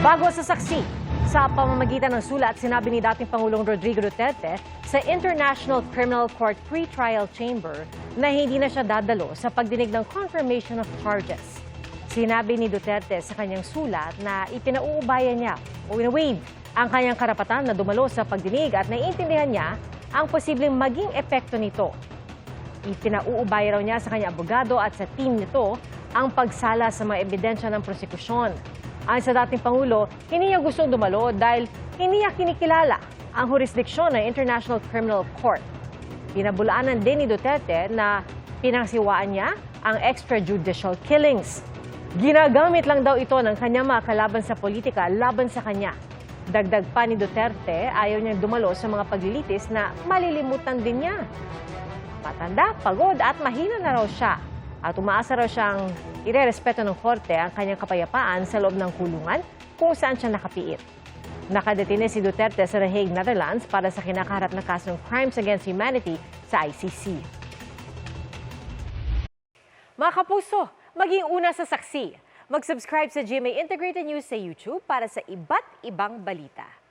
Bago sa saksi, sa pamamagitan ng sulat, sinabi ni dating Pangulong Rodrigo Duterte sa International Criminal Court Pre-Trial Chamber na hindi na siya dadalo sa pagdinig ng confirmation of charges. Sinabi ni Duterte sa kanyang sulat na ipinauubaya niya o waive ang kanyang karapatan na dumalo sa pagdinig at naiintindihan niya ang posibleng maging epekto nito. Ipinauubaya raw niya sa kanyang abogado at sa team nito ang pagsala sa mga ebidensya ng prosekusyon. Ayon sa dating Pangulo, hindi niya gustong dumalo dahil hindi niya kinikilala ang jurisdiksyon ng International Criminal Court. Pinabulaanan din ni Duterte na pinangsiwaan niya ang extrajudicial killings. Ginagamit lang daw ito ng kanyang mga kalaban sa politika laban sa kanya. Dagdag pa ni Duterte, ayaw niyang dumalo sa mga paglilitis na malilimutan din niya. Matanda, pagod at mahina na raw siya. At umaasa raw siyang irerespeto ng korte ang kanyang kapayapaan sa loob ng kulungan kung saan siya nakapiit. Nakadetine si Duterte sa The Hague, Netherlands para sa kinakaharap na kaso ng Crimes Against Humanity sa ICC. Mga kapuso, maging una sa saksi. Mag-subscribe sa GMA Integrated News sa YouTube para sa iba't ibang balita.